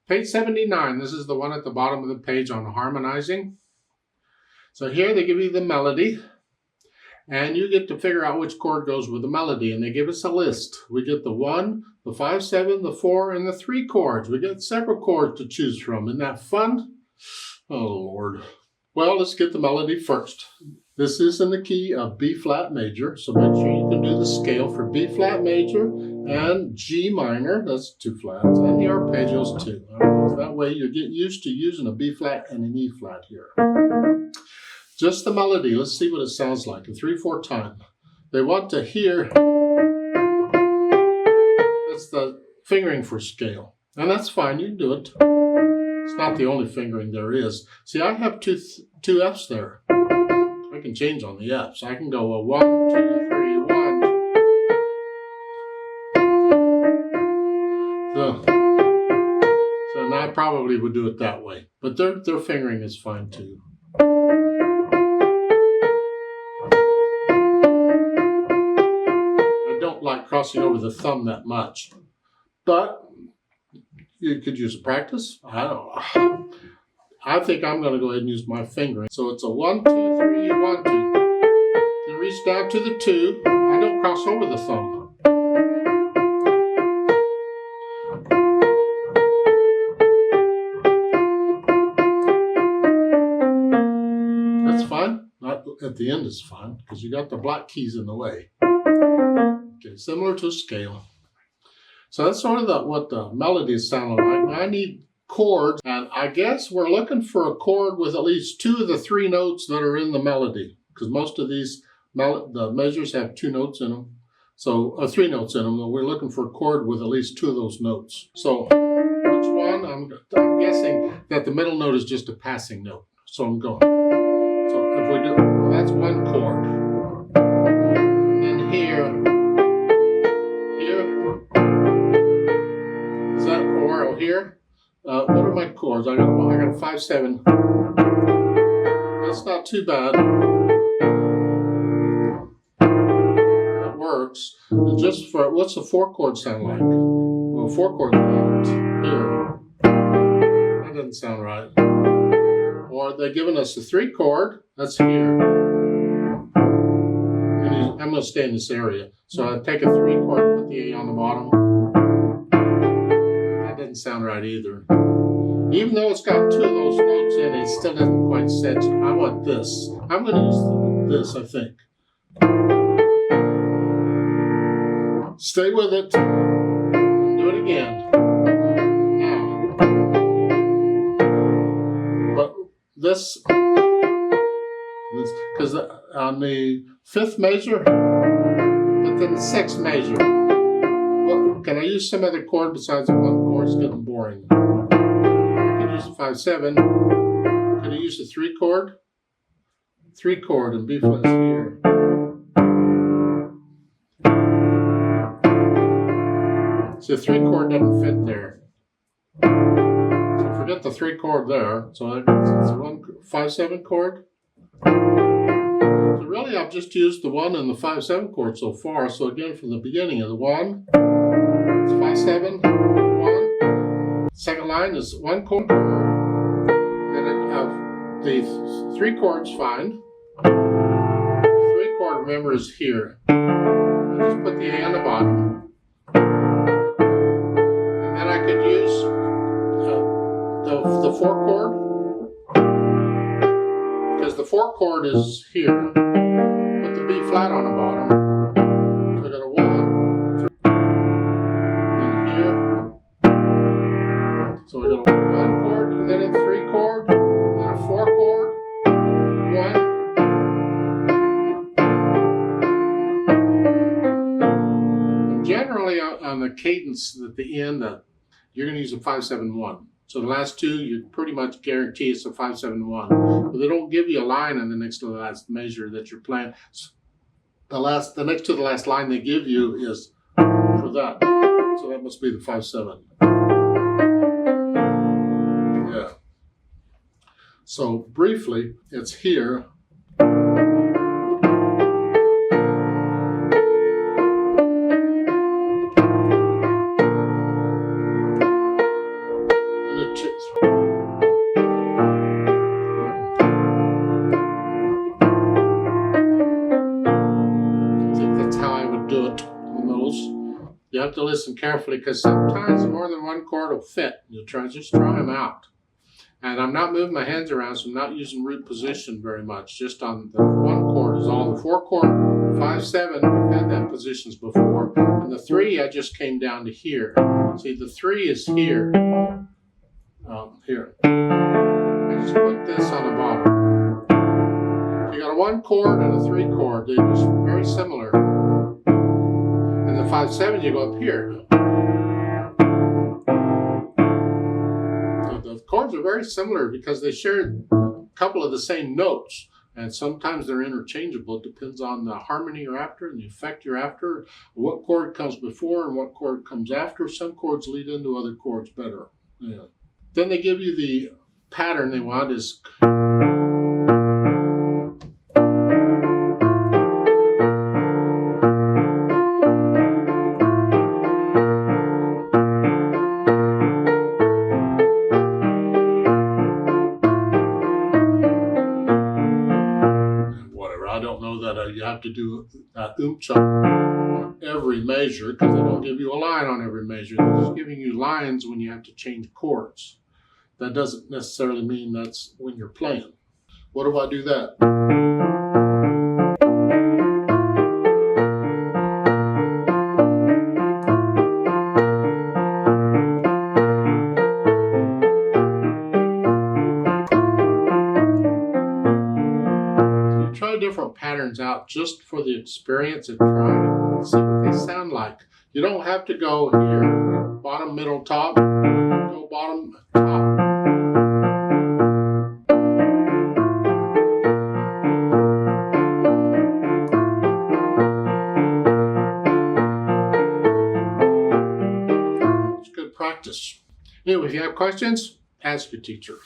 Page 79, this is the one at the bottom of the page on harmonizing. So here they give you the melody, and you get to figure out which chord goes with the melody, and they give us a list. We get the 1, the 5, 7, the 4, and the 3 chords. We get several chords to choose from. Isn't that fun? Oh, Lord. Well, let's get the melody first. This is in the key of B flat major, so make sure you can do the scale for B flat major and G minor, that's 2 flats, and the arpeggios too. So that way you get used to using a B flat and an E flat here. Just the melody, let's see what it sounds like, a 3/4 time. They want to hear, that's the fingering for scale, and that's fine, you can do it. It's not the only fingering there is. See, I have two Fs there. I can change on the Fs. I can go a 1, 2, 3, 1. So now I probably would do it that way, but their fingering is fine too. I don't like crossing over the thumb that much, but you could use a practice. I don't know. I think I'm going to go ahead and use my fingering. So it's a 1, 2, 3, 1, 2. Then reach down to the 2. I don't cross over the thumb. That's fine. Not at the end is fine because you got the black keys in the way. Okay, similar to a scale. So that's sort of what the melody is sounding like. Now I need chords, and I guess we're looking for a chord with at least 2 of the 3 notes that are in the melody, because most of these the measures have 2 notes in them, so 3 notes in them. We're looking for a chord with at least 2 of those notes. So which one? I'm guessing that the middle note is just a passing note. So I'm going. So if we do, well, that's one chord. And here. Is that or here? What are my chords? I got a 5, 7. That's not too bad. That works. Just for what's the 4 chord sound like? Well, 4 chords here. That doesn't sound right. Or they're giving us the 3 chord. That's here. I'm going to stay in this area. So I take a 3 chord, put the A on the bottom. Doesn't sound right either. Even though it's got 2 of those notes in it, it still doesn't quite set. I want this. I'm going to use this, I think. Stay with it. Do it again. Now. But this because on the 5th measure, but then the 6th measure. Well, can I use some other chord besides the 1 chord? It's getting boring. I could use a 5, 7. Could I use a 3 chord? 3 chord and B flat's here. So the 3 chord doesn't fit there. So forget the 3 chord there. So it's a 1, 5, 7 chord. So really I've just used the 1 and the 5, 7 chord so far. So again from the beginning of the 1. 5, 7, 1. Second line is 1 chord. Then the 3 chords fine. 3 chord, remember, is here. I just put the A on the bottom. And then I could use the 4 chord. Because the 4 chord is here. Put the B flat on the bottom. So I got a 1. So we got a 1 chord, and then a 3 chord, and then a 4 chord, 1. And generally on the cadence at the end, you're going to use a 5, 7, 1. So the last 2, you pretty much guarantee it's a 5, 7, 1. But they don't give you a line on the next to the last measure that you're playing. The next to the last line they give you is for that. So that must be the 5, 7. Yeah. So briefly, it's here. think that's how I would do it on those. You have to listen carefully because sometimes more than one chord will fit. You just try them out. And I'm not moving my hands around, so I'm not using root position very much. Just on the one chord is all. The 4 chord, 5, 7, we've had that positions before. And the 3, I just came down to here. See, the 3 is here. Here. I just put this on the bottom. You got a 1 chord and a 3 chord. They're just very similar. And the 5, 7, you go up here. The chords are very similar because they share a couple of the same notes, and sometimes they're interchangeable. It depends on the harmony you're after and the effect you're after, what chord comes before and what chord comes after. Some chords lead into other chords better. Yeah. Then they give you the pattern they want is I don't know that you have to do that oomph on every measure because they don't give you a line on every measure. They're just giving you lines when you have to change chords. That doesn't necessarily mean that's when you're playing. What do I do that? Try different patterns out just for the experience of trying to see what they sound like. You don't have to go here, bottom, middle, top, go bottom, top. It's good practice. Anyway, if you have questions, ask your teacher.